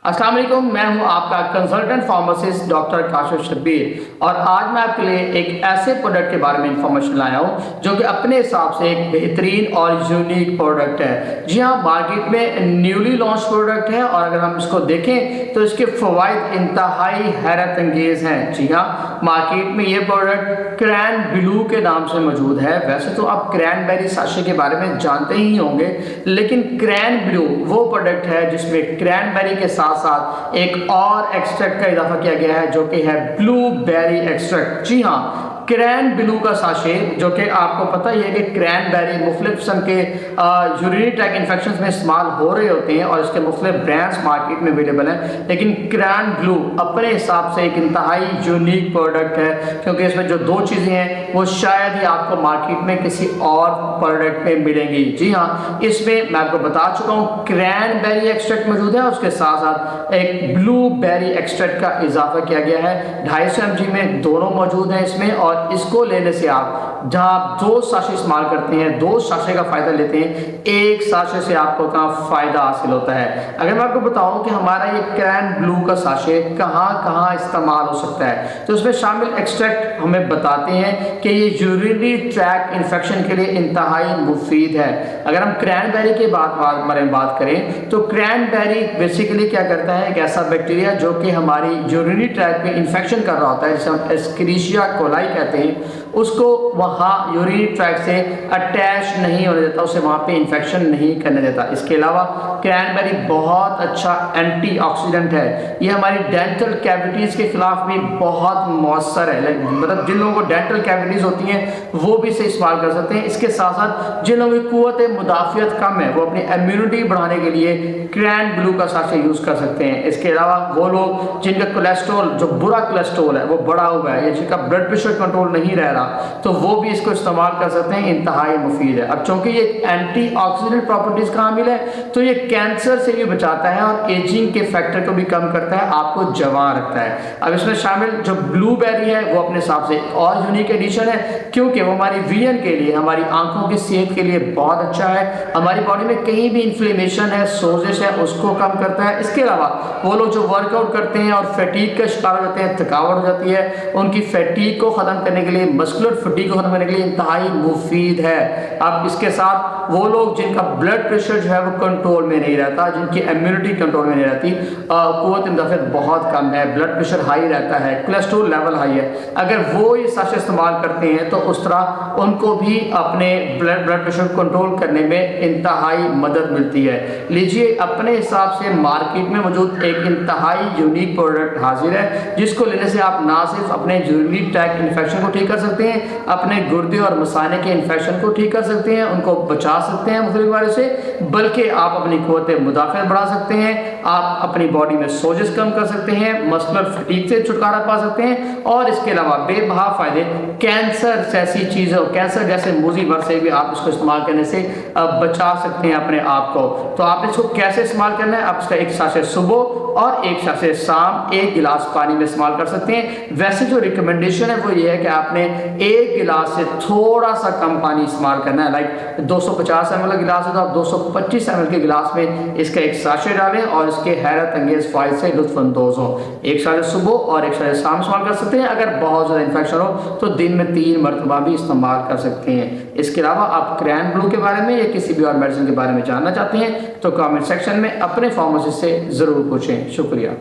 अस्सलाम वालेकुम, मैं हूं आपका consultant pharmacist doctor Kashif Shabbir और आज मैं आपके लिए एक ऐसे प्रोडक्ट के बारे में इंफॉर्मेशन लाया हूं जो कि अपने हिसाब से एक बेहतरीन और यूनिक प्रोडक्ट है। जी हां, मार्केट में न्यूली लॉन्च प्रोडक्ट है और अगर हम इसको देखें तो इसके फ़वाइद इंतहाई हैरत अंगेज़ हैं। जी हां, मार्केट में ये प्रोडक्ट क्रैन ब्लू के नाम से मौजूद है। वैसे तो आप क्रैनबेरी साशे के बारे में जानते ही होंगे, लेकिन क्रैन ब्लू वो प्रोडक्ट है जिसमें क्रैनबेरी के साथ साथ एक और एक्सट्रैक्ट का इजाफा किया गया है जो कि है ब्लूबेरी एक्सट्रैक्ट। जी हाँ, क्रैन ब्लू का साशे, जो कि आपको पता ही है कि क्रैनबेरी मुख्तलिफ किस्म के यूरिनरी ट्रैक इन्फेक्शन में इस्तेमाल हो रहे होते हैं और इसके मुख्तलिफ ब्रांड्स मार्केट में अवेलेबल हैं, लेकिन क्रैन ब्लू अपने हिसाब से एक इंतहाई यूनिक प्रोडक्ट है क्योंकि इसमें जो दो चीज़ें हैं वो शायद ही आपको मार्केट में किसी और प्रोडक्ट में मिलेंगी। जी हाँ, इसमें मैं आपको बता चुका हूँ क्रैनबेरी एक्सट्रैक्ट मौजूद है, उसके साथ साथ एक ब्लूबेरी एक्सट्रैक्ट का इजाफा किया गया है। 250 mg में दोनों मौजूद हैं इसमें, और इसको लेने से आप जहां आप 2 साशे इस्तेमाल करते हैं, 2 साशे का फायदा लेते हैं, 1 साशे से आपको कहाँ फायदा हासिल होता है। अगर मैं आपको बताऊं कि हमारा ये क्रैन ब्लू का साशे कहां कहां इस्तेमाल हो सकता है, तो इसमें शामिल एक्सट्रैक्ट हमें बताते हैं कि ये यूरिनरी ट्रैक इन्फेक्शन के लिए इंतहाई मुफीद है। अगर हम क्रैनबेरी के बारे में बात करें तो क्रैनबेरी बेसिकली क्या करता है, एक ऐसा बैक्टीरिया जो कि हमारी यूरिनरी ट्रैक में इन्फेक्शन कर रहा होता है, जिसे हम एस्क्रिशिया कोलाई कहते हैं, उसको वहाँ यूरिनरी ट्रैक से अटैच नहीं होने देता, उसे वहाँ पे इन्फेक्शन नहीं करने देता। इसके अलावा क्रैनबेरी बहुत अच्छा एंटीऑक्सीडेंट है। ये हमारी डेंटल कैविटीज़ के खिलाफ भी बहुत मौसर है, मतलब जिन लोगों को डेंटल कैविटीज़ होती हैं वो भी इसे इस्तेमाल कर सकते हैं। इसके साथ साथ जिन लोगों की कुव्वत मुदाफ़ियत कम है वो अपनी इम्यूनिटी बढ़ाने के लिए क्रैन ब्लू का साशे यूज़ कर सकते हैं। इसके अलावा वो लोग जिनका कोलेस्ट्रॉल, जो बुरा कोलेस्ट्रॉल है वो बढ़ा हुआ है या जिनका ब्लड प्रेशर कंट्रोल नहीं रह रहा, तो वो भी इसको इस्तेमाल कर सकते हैं। इंतहाई मुफीद है। अब चूंकि ये एंटीऑक्सीडेंट प्रॉपर्टीज का हामिल है तो ये कैंसर से भी बचाता है और एजिंग के फैक्टर को भी कम करता है, आपको जवान रखता है। अब इसमें शामिल जो ब्लूबेरी है वो अपने हिसाब से और यूनिक एडिशन है क्योंकि वो हमारी विजन के लिए, हमारी आंखों की सेहत के लिए बहुत अच्छा है। हमारी बॉडी में कहीं भी इन्फ्लेमेशन है, सोजिश है, उसको कम करता है। इसके अलावा वो लोग जो वर्कआउट करते हैं और फैटीग का शिकार हो जाते हैं, थकावट हो जाती है, उनकी फैटीग को ख़त्म करने के लिए, मस्कुलर फटीग को खत्म करने के लिए इंतहाई मुफीद है। अब इसके साथ वो लोग जिनका ब्लड प्रेशर जो है वो कंट्रोल में नहीं रहता, जिनकी इम्यूनिटी कंट्रोल में नहीं रहती, कुव्वत मुदाफ़ियत बहुत कम है, ब्लड प्रेशर हाई रहता है, कोलेस्ट्रॉल लेवल हाई है, अगर वो ये साशे इस्तेमाल करते हैं तो उस तरह उनको भी अपने ब्लड प्रेशर कंट्रोल करने में इंतहाई मदद मिलती है। लीजिए, अपने हिसाब से मार्केट में मौजूद एक इंतहाई यूनिक प्रोडक्ट हाजिर है जिसको लेने से आप ना सिर्फ अपने यूरिनरी ट्रैक इन्फेक्शन को ठीक कर सकते हैं, अपने गुर्दे और मसाने के इन्फेक्शन को ठीक कर सकते हैं, उनको बचा सकते हैं मुख्तलिफ बीमारियों से, बल्कि आप अपनी कुव्वत मुदाफ़ियत बढ़ा सकते हैं, आप अपनी बॉडी में सोजिश कम कर सकते हैं, मस्कुलर फटीग से छुटकारा पा सकते हैं, और इसके अलावा बेबहा फ़ायदे कैंसर जैसी चीज़ों, कैंसर जैसे मूजी मर्ज से भी आप इसको इस्तेमाल करने से बचा सकते हैं अपने आप को। तो आप इसको कैसे इस्तेमाल करना है, आप इसका 1 साशे सुबह और 1 साशे शाम 1 गिलास पानी में इस्तेमाल कर सकते हैं। वैसे जो रिकमेंडेशन है वो ये है कि आपने 1 गिलास से थोड़ा सा कम पानी इस्तेमाल करना है। लाइक 250 ml का गिलास है तो आप 225 ml के गिलास में इसका 1 साशे डालें और इसके हैरत अंगेज फ़ायदे से लुत्फ़अंदोज़ हों। 1 साशे सुबह और 1 साशे शाम इस्तेमाल कर सकते हैं। अगर बहुत ज़्यादा इन्फेक्शन हो तो दिन में 3 मरतबा भी इस्तेमाल कर सकते हैं। इसके अलावा आप क्रैन ब्लू के बारे में या किसी भी और मेडिसिन के बारे में जानना चाहते हैं तो कमेंट सेक्शन में अपने फार्मेसिस्ट से ज़रूर पूछें। शुक्रिया।